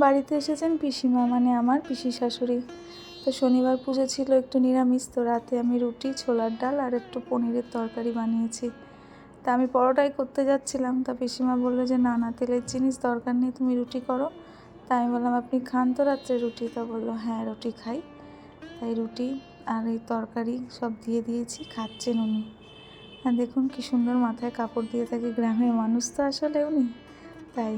বাড়িতে এসেছেন পিসিমা, মানে আমার পিসি শাশুড়ি। তো শনিবার পুজো ছিল, একটু নিরামিষ। তো রাতে আমি রুটি, ছোলার ডাল আর একটু পনিরের তরকারি বানিয়েছি। তা আমি পরোটাই করতে যাচ্ছিলাম, তা পিসিমা বললো যে না না, তেলের জিনিস দরকার নেই, তুমি রুটি করো। তা আমি বললাম আপনি খান তো রাত্রে রুটি? তা বললো হ্যাঁ রুটি খাই। তাই রুটি আর এই তরকারি সব দিয়ে দিয়েছি, খাচ্ছেন উনি। আর দেখুন কি সুন্দর মাথায় কাপড় দিয়ে থাকে, গ্রামের মানুষ তো আসলে উনি, তাই।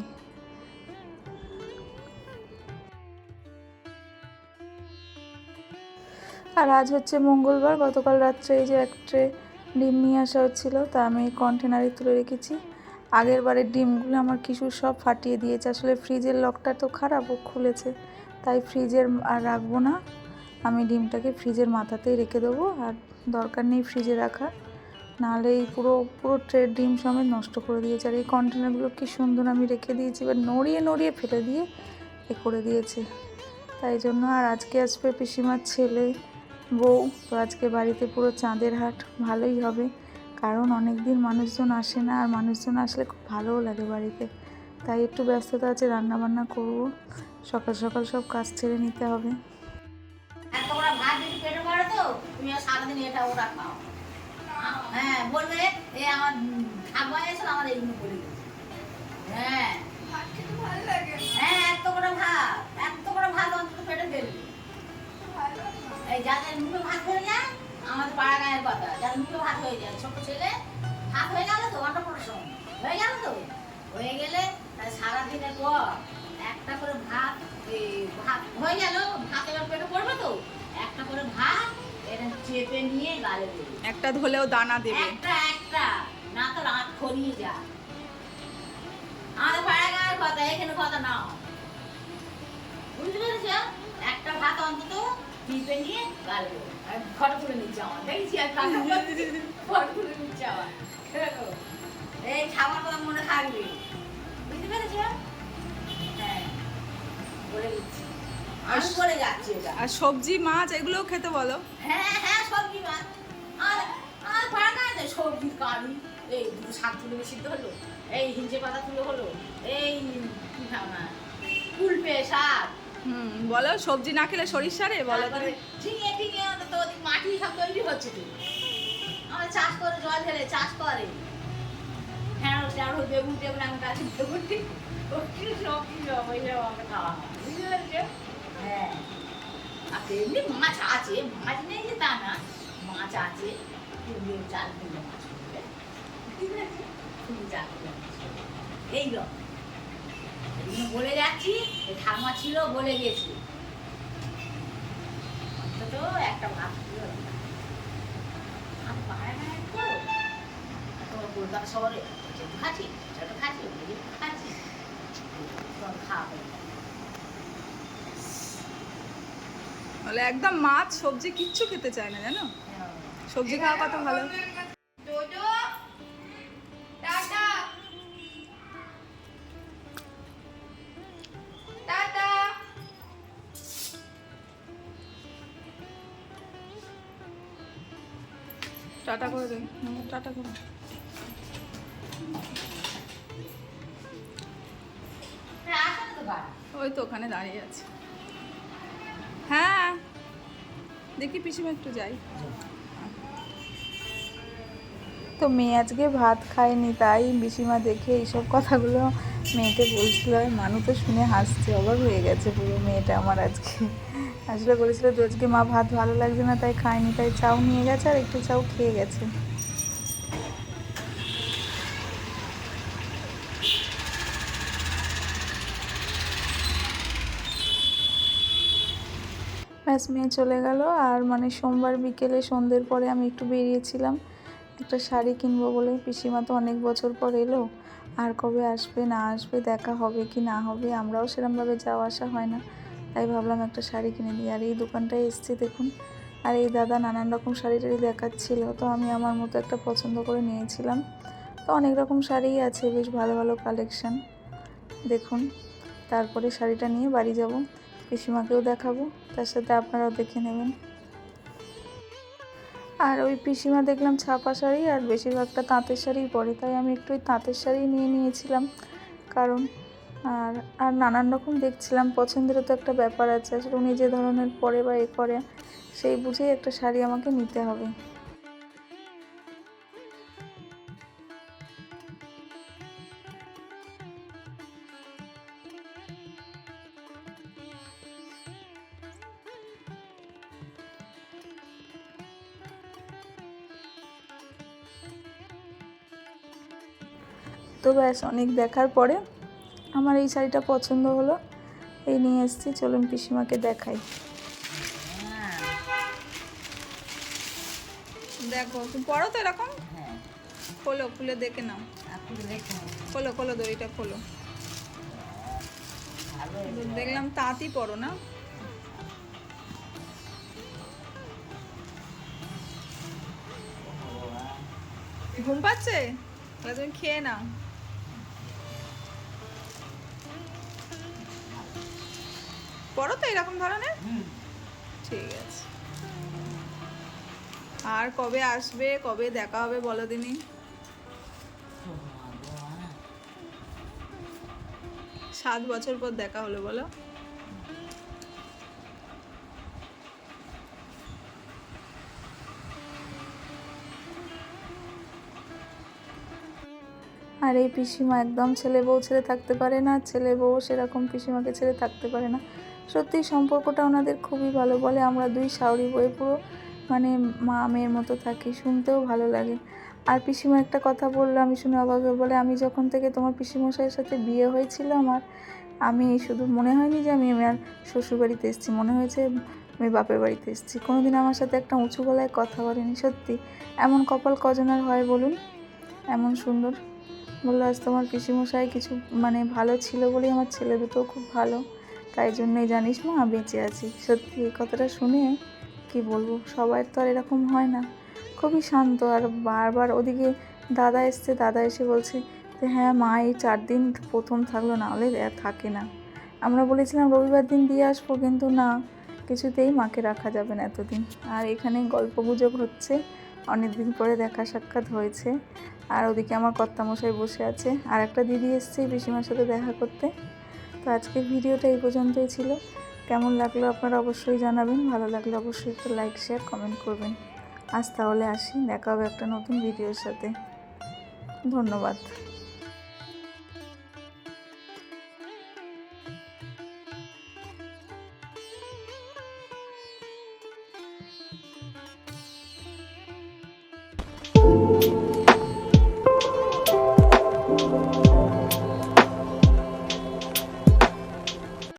আর আজ হচ্ছে মঙ্গলবার। গতকাল রাত্রে এই যে এক ট্রে ডিম নিয়ে আসা হচ্ছিলো, তা আমি কন্টেনারে তুলে রেখেছি। আগের বারের ডিমগুলো আমার কিশোর সব ফাটিয়ে দিয়েছে। আসলে ফ্রিজের লকটা তো খারাপ, ও খুলেছে, তাই ফ্রিজের আর রাখবো না। আমি ডিমটাকে ফ্রিজের মাথাতেই রেখে দেবো, আর দরকার নেই ফ্রিজে রাখা, নাহলে এই পুরো পুরো ট্রের ডিম সমেত নষ্ট করে দিয়েছে। আর এই কন্টেনারগুলো কি সুন্দর আমি রেখে দিয়েছি, এবার নড়িয়ে নড়িয়ে ফেলে দিয়ে এ করে দিয়েছে। তাই জন্য আর আজকে আসবে পিসিমার ছেলে, বউ। তো আজকে বাড়িতে পুরো চাঁদের হাট, ভালোই হবে, কারণ অনেক দিন মানুষজন আসে না, আর মানুষজন আসলে খুব ভালোও লাগে বাড়িতে। তাই একটু ব্যস্ততা আছে, রান্নাবান্না করব, সকাল সকাল সব কাজ ছেড়ে নিতে হবে। হ্যাঁ বলবে এ আমার খাবার এসে আমার এইগুলো করে দিয়েছে। হ্যাঁ হ্যাঁ, এত করে ভাত অন্তত পেটে ফেলবি। এই যাদের মুখে ভাত হয়ে যায়, আমাদের পাড়া গায়ের কথা, যাদের মুখে ভাত হয়ে যায়, ছোট ছেলে ভাত হয়ে গেল তো, অন্নপ্রাশন হয়ে গেল তো, হয়ে গেলে সারাদিনের পর একটা করে ভাত, ভাত হয়ে গেল, ভাত এবার পেটে পড়বে তো, একটা করে ভাত এটা চেপে নিয়ে গালে দেবে, একটা ধলেও দানা দেবে, একটা একটা, না তো রাত খড়িয়ে যায়। আমাদের পাড়া গায়ের কথা, এখানে কথা না, বুঝতে পেরেছ? একটা ভাত অন্তত টিপে নিয়ে গালে দেবে। ফটো তুলে নিচ্ছে আমার, দেখছি আর ফটো তুলে নিচ্ছে আমার। এই খাবার কথা মনে থাকবে, বুঝতে পেরেছ? হ্যাঁ বলে দিচ্ছি, আমি বলে যাচ্ছি এটা। আর সবজি মাছ এগুলোও খেতে বলো। হ্যাঁ হ্যাঁ, সবজি মাছ। আর আর পাড়া গায়ে সবজির কারি, এই দুটো শাক তুলে সিদ্ধ হলো, এই হিঞ্চে পাতা তুলে হলো, এই কি খাও না কুলপে শাক। বলো সবজি না খেলে শরীর সারে, বলো তো। ঝিঙে টিঙে তো মাটি সব তৈরি হচ্ছে তো, আমরা চাষ করে, জল ঢেলে চাষ করে, ঢেঁড়স ঢেঁড়স বেগুন টেগুন, আমি গাছে বেগুন সবজি সব আমরা খাওয়া হয়, বুঝতে পেরেছো? হ্যাঁ, আর এমনি মাছ আছে, মাছ নেই যে তা না, মাছ আছে, 4 কিলো মাছ করবে, ঠিক আছে, 4 কিলো মাছ করবে, এই রকম বলে যাচ্ছি। ঠাম্মা ছিল বলে গেছি, অন্তত একটা ভাত আমি পাড়া গায়ে করো, তোমার কলকাতা শহরে খাচ্ছি, ছোটো খাচ্ছি, খাচ্ছি, খাওয়া হয়ে যায়। বলে একদম মাছ সবজি কিচ্ছু খেতে চায় না, জানো? সবজি খাওয়া কত ভালো। টাটা করে দেন, টাটা করে। ওই তো ওখানে দাঁড়িয়ে আছে। হ্যাঁ দেখি পিসিমা একটু যাই। তো মেয়ে আজকে ভাত খায়নি, তাই পিসিমা দেখে এইসব কথাগুলো মেয়েকে বলছিল। মানু তো শুনে হাসছে, অবাক হয়ে গেছে পুরো মেয়েটা আমার আজকে। আসলে বলেছিল তো আজকে মা ভাত ভালো লাগছে না তাই খায়নি, তাই চাউ নিয়ে গেছে আর একটু চাউ খেয়ে গেছে। ব্যাস মেয়ে চলে গেল। আর মানে সোমবার বিকেলে সন্ধ্যের পরে আমি একটু বেরিয়েছিলাম একটা শাড়ি কিনবো বলে। পিসিমা তো অনেক বছর পর এলো, আর কবে আসবে না আসবে, দেখা হবে কি না হবে, আমরাও সেরমভাবে যাওয়া আসা হয় না, তাই ভাবলাম একটা শাড়ি কিনে দিই। আর এই দোকানটায় এসছি দেখুন, আর এই দাদা নানান রকম শাড়ি টাড়ি দেখাচ্ছিল, তো আমি আমার মতো একটা পছন্দ করে নিয়েছিলাম। তো অনেক রকম শাড়িই আছে, বেশ ভালো ভালো কালেকশান দেখুন। তারপরে শাড়িটা নিয়ে বাড়ি যাব, পিসিমাকেও দেখাবো, তার সাথে আপনারাও দেখে নেবেন। আর ওই পিসিমা দেখলাম ছাপা শাড়ি আর বেশিরভাগটা তাঁতের শাড়িই পরে, তাই আমি একটু ওই তাঁতের শাড়ি নিয়ে নিয়েছিলাম। কারণ আর আর নানান রকম দেখছিলাম, পছন্দেরও তো একটা ব্যাপার আছে, আসলে উনি যে ধরনের পরে বা এ করে সেই বুঝেই একটা শাড়ি আমাকে নিতে হবে। তো ব্যাস অনেক দেখার পরে আমার এই শাড়িটা পছন্দ হলো, এই নিয়ে এসেছি। চলুন পিসিমাকে দেখাই। দেখো তুমি পড়ো তো এরকম, খোলো, খুলে দেখে নাও। খোলো খোলো, দড়িটা খোলো। দেখলাম তাঁতই পড়ো না। ঘুম পাচ্ছে, তাহলে তুমি খেয়ে নাও। পড়ো তো এরকম ধরনের। ঠিক আছে। আর কবে আসবে, কবে দেখা হবে বলো দিনি। 7 বছর পর দেখা হলো বলো। আর এই পিসিমা একদম ছেলে বউ ছেড়ে থাকতে পারে না, ছেলে বউ সেরকম পিসিমাকে ছেড়ে থাকতে পারে না। সত্যি সম্পর্কটা ওনাদের খুবই ভালো। বলে আমরা দুই শাওরি বয়ে পুরো মানে মা মেয়ের মতো থাকি, শুনতেও ভালো লাগে। আর পিসিমা একটা কথা বললো, আমি শুনে অবাক হয়ে, বলে আমি যখন থেকে তোমার পিসিমশাইয়ের সাথে বিয়ে হয়েছিল আমার, আমি শুধু মনে হয়নি যে আমি আমার শ্বশুরবাড়িতে এসেছি, মনে হয়েছে আমি বাপের বাড়িতে এসেছি। কোনোদিন আমার সাথে একটা উঁচু গলায় কথা বলেনি। সত্যি এমন কপাল কজনের হয় বলুন, এমন সুন্দর। বললো আজ তোমার পিসিমশাই কিছু মানে ভালো ছিল বলেই আমার ছেলে দুটো খুব ভালো, তাই জন্যই জানিস মা বেঁচে আছি। সত্যি এই কথাটা শুনে কি বলবো, সবাই তো আর এরকম হয় না। খুবই শান্ত। আর বারবার ওদিকে দাদা এসছে, দাদা এসে বলছে যে হ্যাঁ মা এই 4 দিন প্রথম থাকলো, না হলে আর থাকে না। আমরা বলেছিলাম রবিবার দিন দিয়ে আসবো, কিন্তু না, কিছুতেই মাকে রাখা যাবে না এতদিন। আর এখানে গল্পগুজব হচ্ছে, অনেক দিন পরে দেখা সাক্ষাৎ হয়েছে। আর ওদিকে আমার কর্তামশাই বসে আছে, আর একটা দিদি এসছে পিসিমার সাথে দেখা করতে। তো আজকের ভিডিওটা এই পর্যন্তই ছিল। কেমন লাগলো আপনারা অবশ্যই জানাবেন, ভালো লাগলে অবশ্যই একটা লাইক শেয়ার কমেন্ট করবেন। আজ তাহলে আসি, দেখা হবে একটা নতুন ভিডিওর সাথে। ধন্যবাদ।